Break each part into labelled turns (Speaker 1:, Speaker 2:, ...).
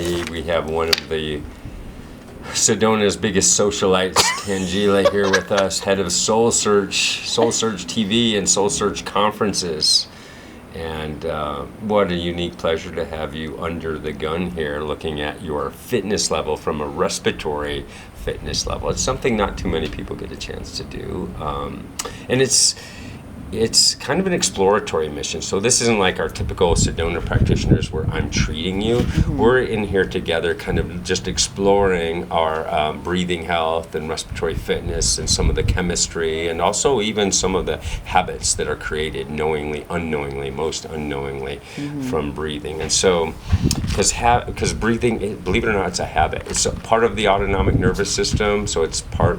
Speaker 1: everybody. We have one of the Sedona's biggest socialites, Tanjila, here with us, head of Soul Search TV and Soul Search conferences. And what a unique pleasure to have you under the gun here, looking at your fitness level from a respiratory fitness level. It's something not too many people get a chance to do. And it's kind of an exploratory mission. So this isn't like our typical Sedona practitioners where I'm treating you. Mm-hmm. We're in here together kind of just exploring our breathing health and respiratory fitness and some of the chemistry and also even some of the habits that are created knowingly, unknowingly, most unknowingly from breathing. And so, because breathing, believe it or not, it's a habit. It's a part of the autonomic nervous system, so it's part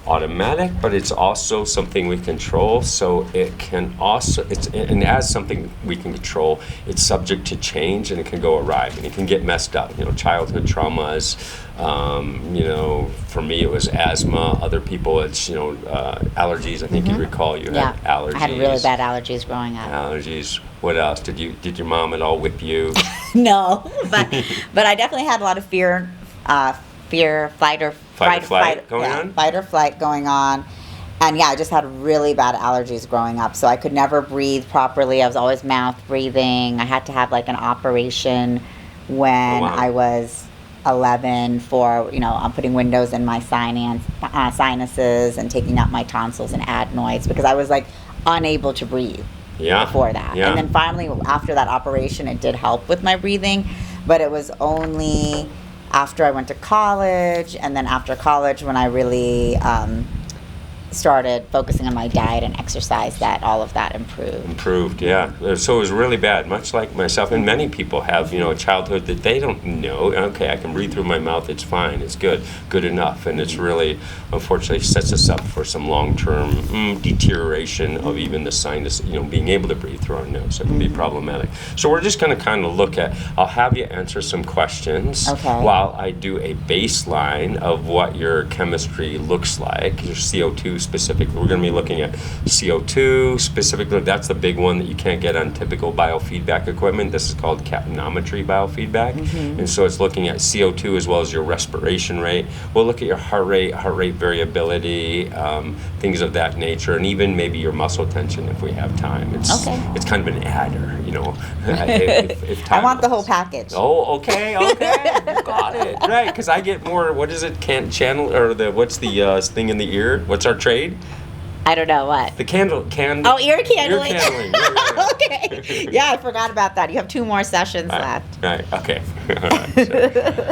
Speaker 1: automatic, but it's also something we control. So it can also, and as something we can control, it's subject to change and it can go awry and it can get messed up. Childhood traumas. For me it was asthma. Other people it's allergies. I think you recall you had allergies.
Speaker 2: I had really bad allergies growing up.
Speaker 1: Allergies. What else? Did your mom at all whip you?
Speaker 2: No, but I definitely had a lot of fear, fight or flight going on. And I just had really bad allergies growing up. So I could never breathe properly. I was always mouth breathing. I had to have like an operation when I was 11 for, I'm putting windows in my sinuses and taking out my tonsils and adenoids because I was like unable to breathe before that. And then finally after that operation, it did help with my breathing, but it was only after I went to college, and then after college when I really started focusing on my diet and exercise, that all of that improved.
Speaker 1: So it was really bad, much like myself, and many people have a childhood that they don't know. Okay, I can breathe through my mouth, it's fine, it's good enough. And it's really, unfortunately, sets us up for some long-term deterioration of even the sinus, being able to breathe through our nose. So it can be problematic. So we're just going to kind of look at, I'll have you answer some questions while I do a baseline of what your chemistry looks like, your CO2 specific. We're going to be looking at CO2 specifically. That's the big one that you can't get on typical biofeedback equipment. This is called capnometry biofeedback. And so it's looking at CO2 as well as your respiration rate. We'll look at your heart rate variability, things of that nature, and even maybe your muscle tension if we have time. It's kind of an adder, if time
Speaker 2: I want the whole package.
Speaker 1: Oh, okay. You got it. Right, because I get more, what is it, channel, or what's the thing in the ear? What's our trade?
Speaker 2: I don't know what.
Speaker 1: The candle.
Speaker 2: Oh, ear candling.
Speaker 1: Ear candling.
Speaker 2: Okay. Yeah, I forgot about that. You have 2 more sessions left.
Speaker 1: Right. Okay.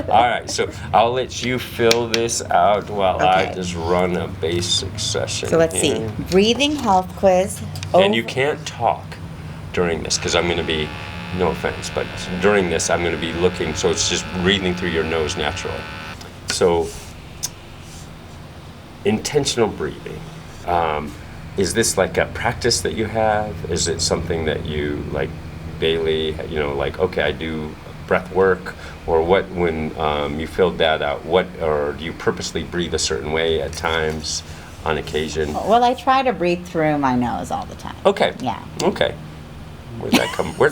Speaker 1: All right. So I'll let you fill this out while I just run a basic session.
Speaker 2: So let's see. Breathing health quiz.
Speaker 1: And you can't talk during this because I'm going to be, no offense, but during this I'm going to be looking. So it's just breathing through your nose naturally. So intentional breathing. Is this like a practice that you have? Is it something that you like daily, I do breath work, or what when you filled that out, or do you purposely breathe a certain way at times on occasion?
Speaker 2: Well, I try to breathe through my nose all the time.
Speaker 1: Okay.
Speaker 2: Yeah.
Speaker 1: Okay. Where'd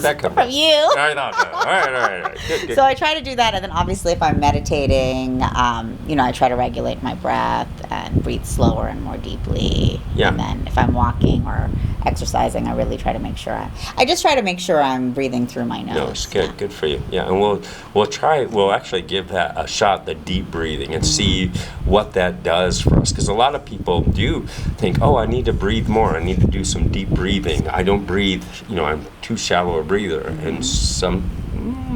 Speaker 1: that come
Speaker 2: from? You.
Speaker 1: I thought so. All right. Good.
Speaker 2: So I try to do that, and then obviously if I'm meditating, I try to regulate my breath and breathe slower and more deeply.
Speaker 1: Yeah.
Speaker 2: And then if I'm walking or exercising, I really try to make sure I just try to make sure I'm breathing through my nose.
Speaker 1: No, it's good. Good for you. Yeah, and we'll actually give that a shot, the deep breathing, and see what that does for us. Because a lot of people do think, I need to breathe more. I need to do some deep breathing. I don't breathe, I'm too shallow a breather, and some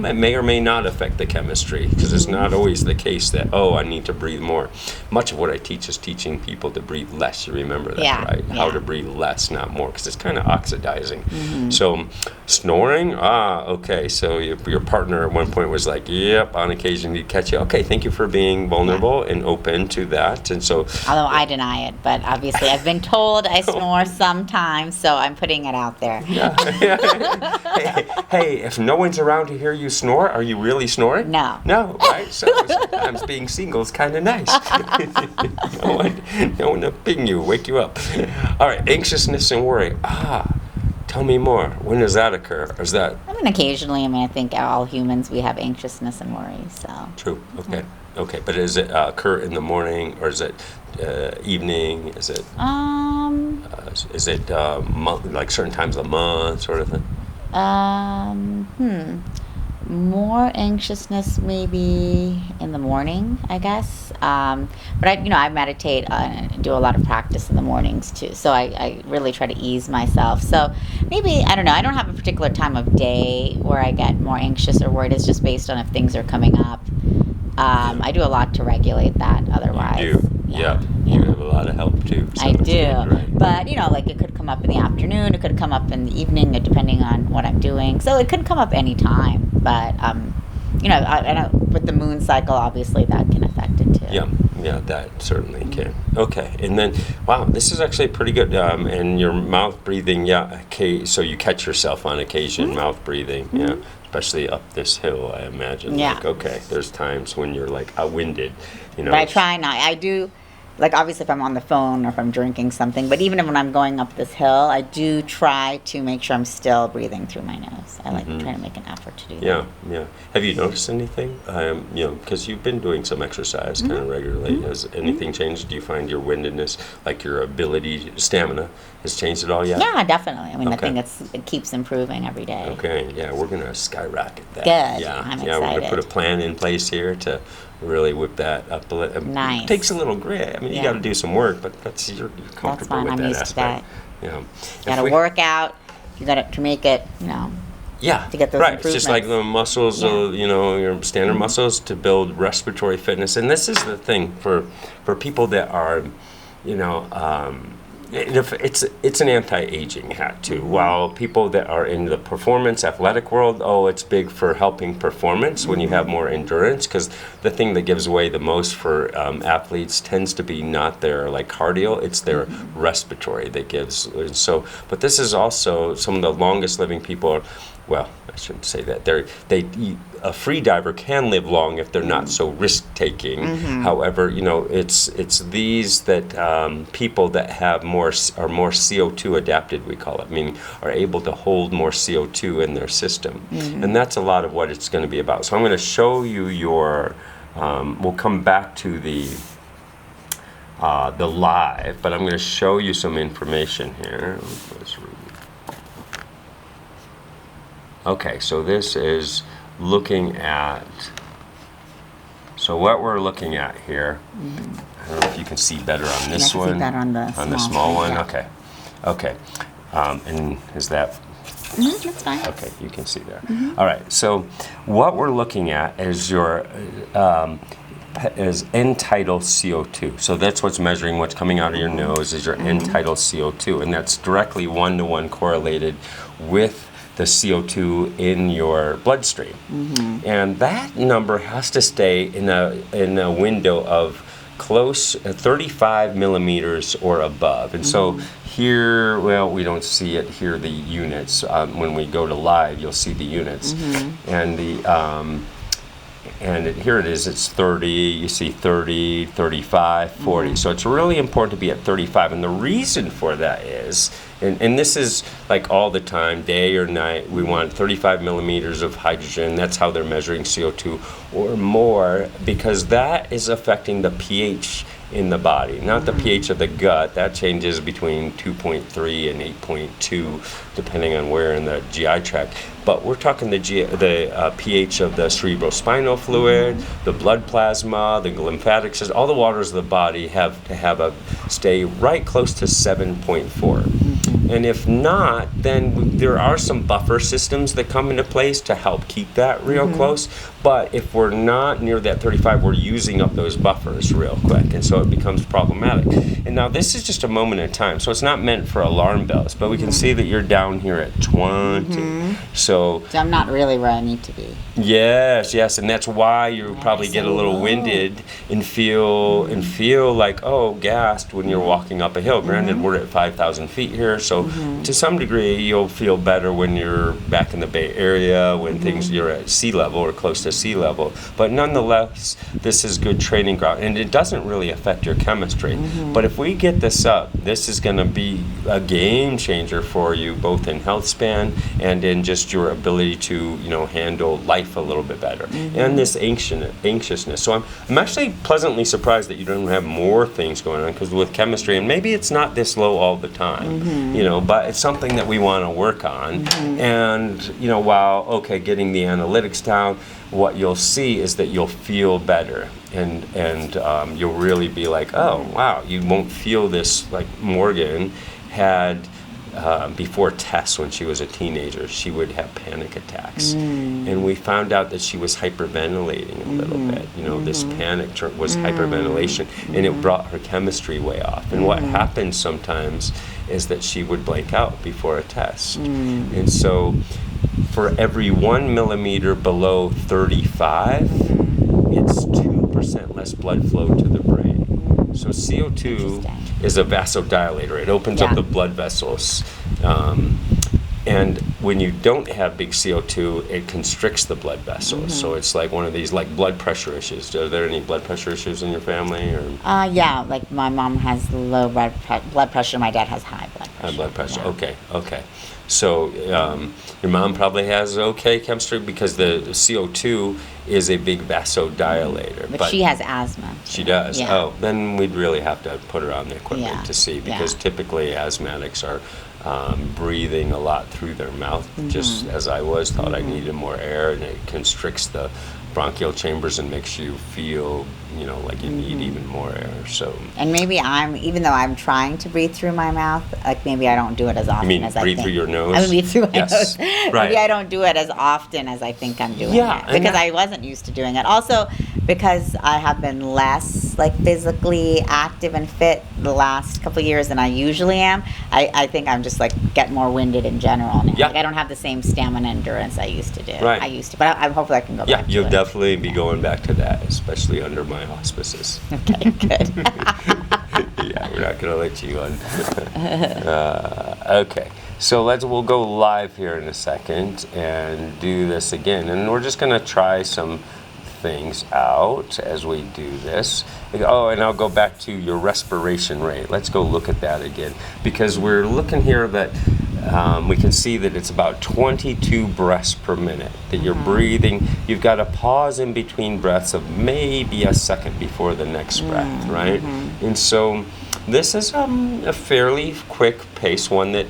Speaker 1: it may or may not affect the chemistry, because it's not always the case that I need to breathe more. Much of what I teach is teaching people to breathe less. You remember that, right? How to breathe less, not more, because it's kind of oxidizing. So snoring, okay. So your partner at one point was like, yep, on occasion he'd catch you. Okay, thank you for being vulnerable and open to that. And so,
Speaker 2: although I deny it, but obviously I've been told I snore sometimes, so I'm putting it out there.
Speaker 1: Hey, if no one's around to hear you snore, are you really snoring?
Speaker 2: No.
Speaker 1: No, right? So sometimes being single is kind of nice. No one to ping you, wake you up. All right, anxiousness and worry. Tell me more. When does that occur? Or is that...
Speaker 2: I mean, occasionally. I mean, I think all humans, we have anxiousness and worry, so.
Speaker 1: True. Okay. Okay. But does it occur in the morning, or is it evening? Is it... like certain times of the month, sort of thing?
Speaker 2: More anxiousness maybe in the morning, I guess. But I meditate and do a lot of practice in the mornings too. So I really try to ease myself. So maybe, I don't know, I don't have a particular time of day where I get more anxious or worried. It's just based on if things are coming up. I do a lot to regulate that otherwise.
Speaker 1: You do. Yeah. You have a lot of help too. So
Speaker 2: I do.
Speaker 1: good, right?
Speaker 2: But, like it could come up in the afternoon, it could come up in the evening, depending on what I'm doing. So it could come up any time. But, with the moon cycle, obviously that can affect it too.
Speaker 1: Yeah, that certainly can. Okay, and then, wow, this is actually pretty good. And your mouth breathing, okay, so you catch yourself on occasion, mouth breathing, especially up this hill, I imagine.
Speaker 2: Yeah.
Speaker 1: Like, okay, there's times when you're like winded,
Speaker 2: But I try not. I do, like obviously if I'm on the phone or if I'm drinking something, but even when I'm going up this hill, I do try to make sure I'm still breathing through my nose. I like trying to make an effort to do that.
Speaker 1: Yeah. Have you noticed anything? Because you've been doing some exercise kind of regularly. Has anything changed? Do you find your windedness, like your ability, stamina, has changed at all yet?
Speaker 2: Yeah, definitely. I mean, I think it keeps improving every day.
Speaker 1: Okay, yeah, we're going to skyrocket that.
Speaker 2: Good.
Speaker 1: Yeah,
Speaker 2: I'm
Speaker 1: we're going to put a plan in place here to really whip that up a little.
Speaker 2: Nice.
Speaker 1: It takes a little grit. I mean, you got to do some work, but you're comfortable
Speaker 2: that's fine.
Speaker 1: with
Speaker 2: I'm
Speaker 1: that
Speaker 2: used
Speaker 1: aspect.
Speaker 2: to that.
Speaker 1: Yeah.
Speaker 2: You got to work out. You got to make it,
Speaker 1: Yeah,
Speaker 2: to get those
Speaker 1: right.
Speaker 2: improvements.
Speaker 1: It's just like the muscles, your standard muscles to build respiratory fitness. And this is the thing for people that are, it's an anti-aging hat too. While people that are in the performance athletic world, it's big for helping performance when you have more endurance, because the thing that gives away the most for athletes tends to be not their like cardio, it's their respiratory that gives. But this is also some of the longest living people. Well, I shouldn't say that. A free diver can live long if they're not so risk-taking. However, it's these that people that have are more CO2 adapted, we call it, meaning are able to hold more CO2 in their system. And that's a lot of what it's going to be about. So I'm going to show you we'll come back to the live, but I'm going to show you some information here. Okay, so this is looking at, so what we're looking at here, I don't know if you can see better on this one. I can see better
Speaker 2: on the
Speaker 1: small one.
Speaker 2: Yeah.
Speaker 1: Okay. And is that?
Speaker 2: That's fine.
Speaker 1: Okay, you can see there. All right, so what we're looking at is your end tidal CO2. So that's what's measuring what's coming out of your nose is your end tidal CO2, and that's directly one-to-one correlated with the CO2 in your bloodstream. And that number has to stay in a window of close 35 millimeters or above. And so here, well, we don't see it here, the units. When we go to live, you'll see the units. And here it is, it's 30, you see 30, 35, 40. So it's really important to be at 35. And the reason for that is, and this is like all the time, day or night, we want 35 millimeters of hydrogen. That's how they're measuring CO2 or more, because that is affecting the pH in the body, not the pH of the gut. That changes between 2.3 and 8.2, depending on where in the GI tract. But we're talking the pH of the cerebrospinal fluid, the blood plasma, the lymphatic system. All the waters of the body have to stay right close to 7.4. And if not, then there are some buffer systems that come into place to help keep that real close. But if we're not near that 35, we're using up those buffers real quick, and so it becomes problematic. And now this is just a moment in time, so it's not meant for alarm bells, but we can see that you're down here at 20. So
Speaker 2: I'm not really where I need to be.
Speaker 1: Yes, and that's why you probably get a little winded and feel like, gassed when you're walking up a hill. Granted, we're at 5,000 feet here, So to some degree, you'll feel better when you're back in the Bay Area, when you're at sea level or close to sea level. But nonetheless, this is good training ground, and it doesn't really affect your chemistry. But if we get this up, this is going to be a game changer for you, both in health span and in just your ability to, handle life a little bit better. And this anxiousness. So I'm actually pleasantly surprised that you don't have more things going on, because with chemistry, and maybe it's not this low all the time, but it's something that we want to work on. And, while, getting the analytics down, what you'll see is that you'll feel better, and you'll really be like, oh, wow, you won't feel this like Morgan had. Before Tess, when she was a teenager, she would have panic attacks. And we found out that she was hyperventilating a little bit. This panic was hyperventilation, and it brought her chemistry way off. And what happens sometimes is that she would blank out before a test. And so for every 1 millimeter below 35, it's 2% less blood flow to the brain. So CO2 is a vasodilator. It opens up the blood vessels. And when you don't have big CO2, it constricts the blood vessels. So it's like one of these blood pressure issues. Are there any blood pressure issues in your family? Or?
Speaker 2: Yeah, like my mom has low blood pressure. My dad has high blood pressure.
Speaker 1: High blood pressure,
Speaker 2: yeah.
Speaker 1: Okay. So your mom probably has okay chemistry, because the CO2 is a big vasodilator.
Speaker 2: But she has asthma.
Speaker 1: She does?
Speaker 2: Yeah.
Speaker 1: Oh, then we'd really have to put her on the equipment to see, because typically asthmatics are breathing a lot through their mouth, just as I was, thought I needed more air, and it constricts the bronchial chambers and makes you feel, like you need even more air. So. And
Speaker 2: maybe even though I'm trying to breathe through my mouth, maybe I don't do it as often as I think.
Speaker 1: You mean breathe through your nose?
Speaker 2: I mean breathe through my nose.
Speaker 1: Right.
Speaker 2: Maybe I don't do it as often as I think I'm doing it, because I wasn't used to doing it. Also, because I have been less physically active and fit the last couple of years than I usually am, I think I'm just get more winded in general now.
Speaker 1: Yeah.
Speaker 2: I don't have the same stamina and endurance I used to do.
Speaker 1: Right.
Speaker 2: I used to, but I'm hopefully I can go back to it.
Speaker 1: Yeah, you'll definitely be going back to that, especially under my auspices.
Speaker 2: Okay, good.
Speaker 1: Yeah, we're not going to let you on. Okay, so we'll go live here in a second and do this again. And we're just going to try some things out as we do this. Oh, and I'll go back to your respiration rate. Let's go look at that again, because we're looking here that we can see that it's about 22 breaths per minute that you're breathing. You've got a pause in between breaths of maybe a second before the next breath, right? And so this is a fairly quick pace, one that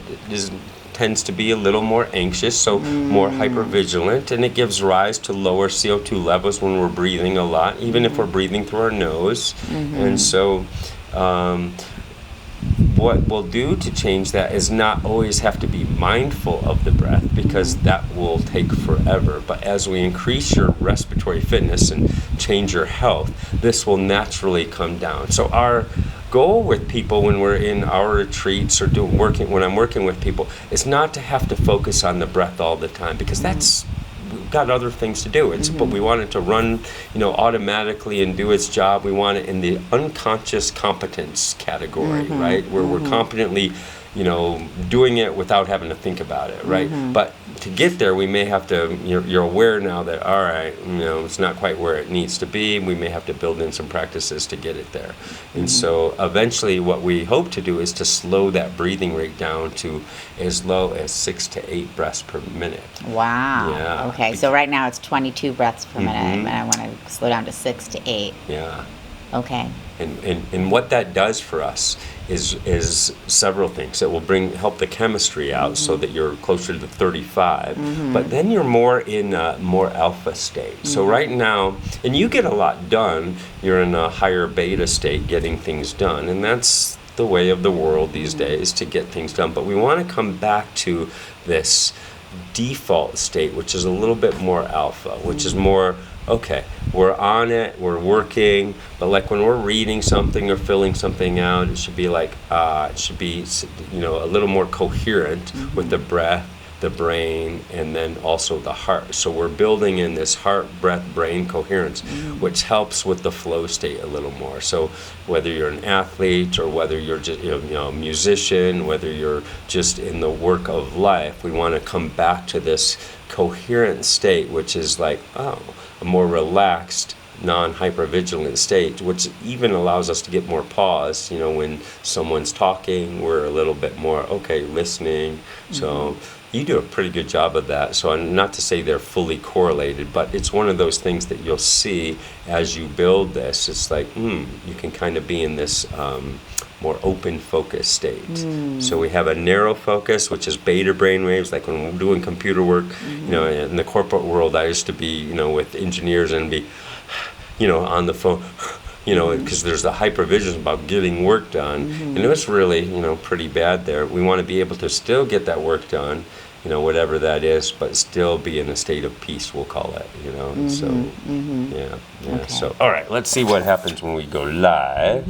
Speaker 1: tends to be a little more anxious, so more hypervigilant, and it gives rise to lower CO2 levels when we're breathing a lot, even if we're breathing through our nose. And so what we'll do to change that is not always have to be mindful of the breath, because that will take forever. But as we increase your respiratory fitness and change your health, this will naturally come down. So our goal with people when we're in our retreats or when I'm working with people is not to have to focus on the breath all the time, because we've got other things to do. But we want it to run, automatically and do its job. We want it in the unconscious competence category, right? Where we're competently, doing it without having to think about it, right? But to get there, we may have to, you're aware now that, all right, it's not quite where it needs to be. We may have to build in some practices to get it there. And so eventually what we hope to do is to slow that breathing rate down to as low as 6 to 8 breaths per minute.
Speaker 2: Wow.
Speaker 1: Yeah.
Speaker 2: Okay, so right now it's 22 breaths per minute, and I want to slow down to 6 to 8.
Speaker 1: Yeah.
Speaker 2: Okay.
Speaker 1: And what that does for us is several things. It will help the chemistry out so that you're closer to 35, but then you're more in a more alpha state. So right now, and you get a lot done, you're in a higher beta state getting things done, and that's the way of the world these days, to get things done. But we want to come back to this default state, which is a little bit more alpha, which is more, okay, we're on it, we're working, but when we're reading something or filling something out, it should be a little more coherent with the breath, the brain, and then also the heart. So we're building in this heart, breath, brain coherence, which helps with the flow state a little more. So whether you're an athlete or whether you're just a musician, whether you're just in the work of life, we want to come back to this coherent state, which is like, a more relaxed, non-hypervigilant state, which even allows us to get more pause. When someone's talking, we're a little bit more listening. So you do a pretty good job of that. So not to say they're fully correlated, but it's one of those things that you'll see as you build this. It's like you can kind of be in this more open focus state. So we have a narrow focus, which is beta brain waves, like when we're doing computer work. In the corporate world, I used to be with engineers and be on the phone, because there's the hypervision about getting work done. And it was really, pretty bad there. We want to be able to still get that work done, whatever that is, but still be in a state of peace, we'll call it, And so, yeah. Okay. So, all right, let's see what happens when we go live.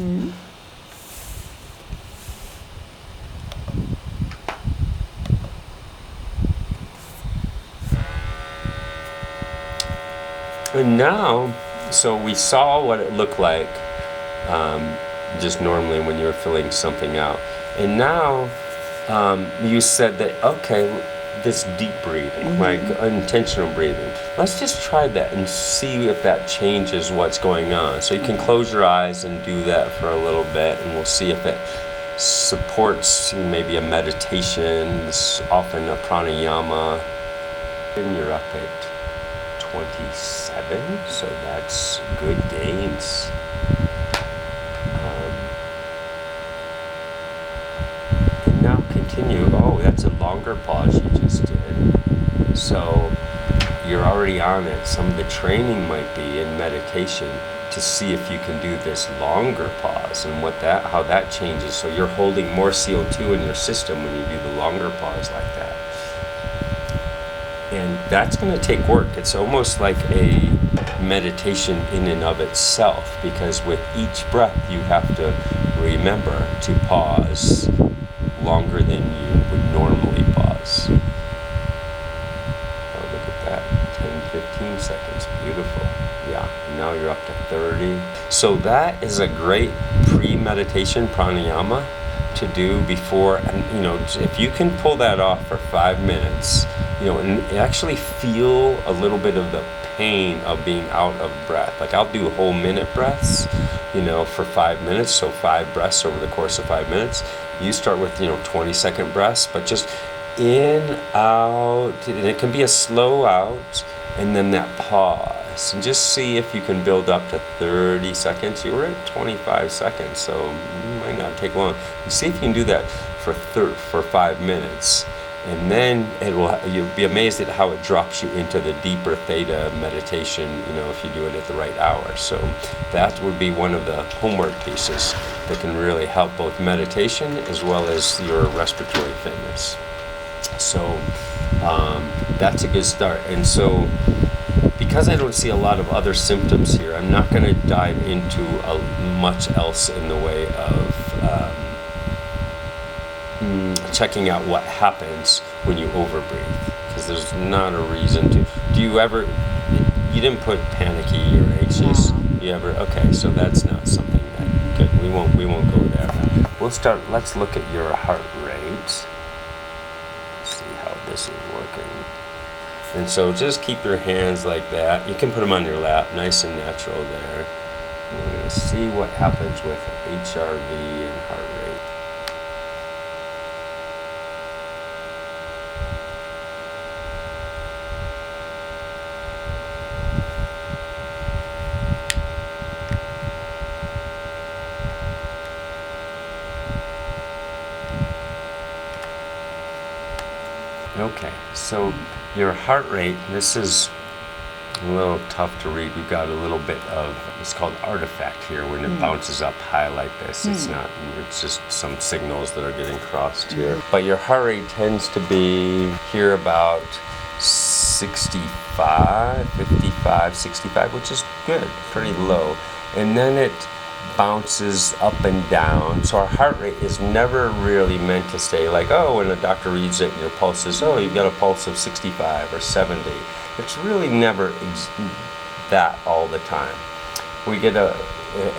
Speaker 1: And now, so we saw what it looked like just normally when you were filling something out. And now you said that, this deep breathing, like intentional breathing. Let's just try that and see if that changes what's going on. So you can close your eyes and do that for a little bit, and we'll see if it supports maybe a meditation. It's often a pranayama. And you're up at 27, so that's good gains. And now continue. Oh, that's a longer pause you just did. So you're already on it. Some of the training might be in meditation to see if you can do this longer pause and how that changes. So you're holding more CO2 in your system when you do the longer pause like that. And that's going to take work. It's almost like a meditation in and of itself, because with each breath you have to remember to pause longer than you would normally pause. Oh, look at that. 10, 15 seconds. Beautiful. Yeah. Now you're up to 30. So that is a great pre-meditation pranayama to do before, and if you can pull that off for 5 minutes, and actually feel a little bit of the pain of being out of breath. Like I'll do whole minute breaths, for 5 minutes, so 5 breaths over the course of 5 minutes. You start with 20-second breaths, but just in, out, and it can be a slow out, and then that pause, and just see if you can build up to 30 seconds. You were at 25 seconds, so it might not take long. See if you can do that for 5 minutes. And then you'll be amazed at how it drops you into the deeper theta meditation, if you do it at the right hour. So that would be one of the homework pieces that can really help both meditation as well as your respiratory fitness. So that's a good start. And so because I don't see a lot of other symptoms here, I'm not going to dive into much else in the way of checking out what happens when you overbreathe, because there's not a reason to. You didn't put panicky or anxious?
Speaker 2: No.
Speaker 1: You ever? Okay, so that's not something that good. We won't go there. Let's look at your heart rate. See how this is working. And so just keep your hands like that. You can put them on your lap, nice and natural there. And we're going to see what happens with HRV and heart rate. Okay, so your heart rate, this is a little tough to read. We've got a little bit of, it's called artifact here, when it bounces up high like this. It's just some signals that are getting crossed here. But your heart rate tends to be here about 65, 55, 65, which is good, pretty low. And then it bounces up and down. So our heart rate is never really meant to stay like, oh, when a doctor reads it and your pulse is, oh, you've got a pulse of 65 or 70. It's really never that all the time. We get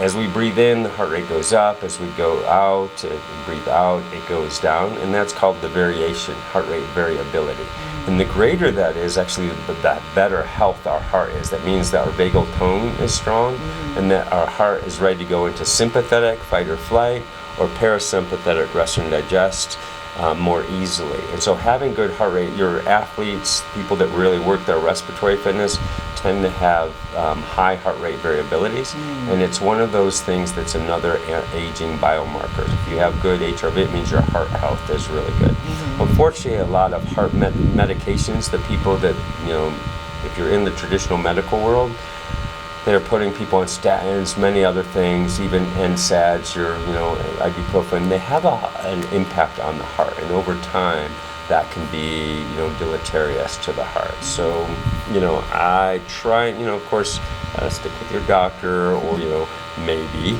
Speaker 1: as we breathe in, the heart rate goes up. As we go out, breathe out, it goes down. And that's called the variation, heart rate variability. And the greater that is, actually, that better health our heart is. That means that our vagal tone is strong and that our heart is ready to go into sympathetic, fight or flight, or parasympathetic, rest and digest, more easily. And so having good heart rate, your athletes, people that really work their respiratory fitness, tend to have high heart rate variabilities. And it's one of those things that's another aging biomarker. If you have good HRV, it means your heart health is really good. Unfortunately, a lot of heart medications, the people that, if you're in the traditional medical world, they're putting people on statins, many other things, even NSAIDs, ibuprofen. They have an impact on the heart, and over time, that can be, deleterious to the heart. So, I try, of course, stick with your doctor, or, maybe,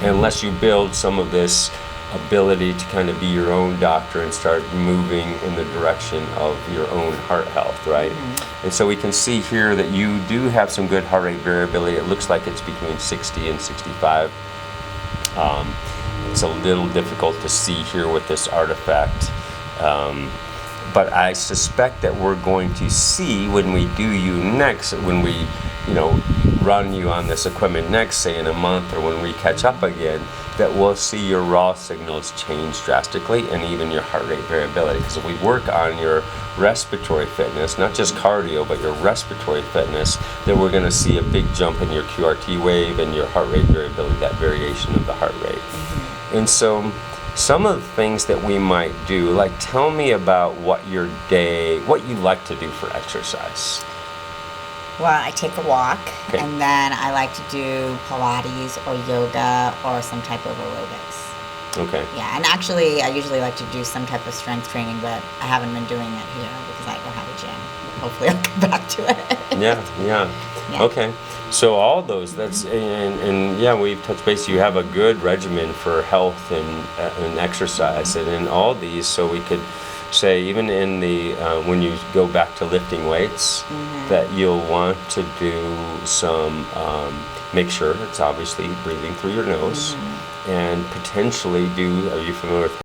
Speaker 1: unless you build some of this ability to kind of be your own doctor and start moving in the direction of your own heart health, right? And so we can see here that you do have some good heart rate variability. It looks like it's between 60 and 65. It's a little difficult to see here with this artifact. But I suspect that we're going to see when we do you next, when we, run you on this equipment next, say in a month, or when we catch up again, that we'll see your raw signals change drastically, and even your heart rate variability. Because if we work on your respiratory fitness, not just cardio, but your respiratory fitness, then we're going to see a big jump in your QRT wave and your heart rate variability, that variation of the heart rate. And so some of the things that we might do, like tell me about what you like to do for exercise.
Speaker 2: Well, I take a walk, and then I like to do Pilates or yoga or some type of aerobics.
Speaker 1: Okay.
Speaker 2: Yeah, and actually, I usually like to do some type of strength training, but I haven't been doing it here because I don't have a gym. Hopefully, I'll get back to it.
Speaker 1: Yeah. Okay. So all those, that's, and we've touched base. You have a good regimen for health and exercise, and in all these, so we could say even in the when you go back to lifting weights, that you'll want to do some, make sure it's obviously breathing through your nose, and potentially are you familiar with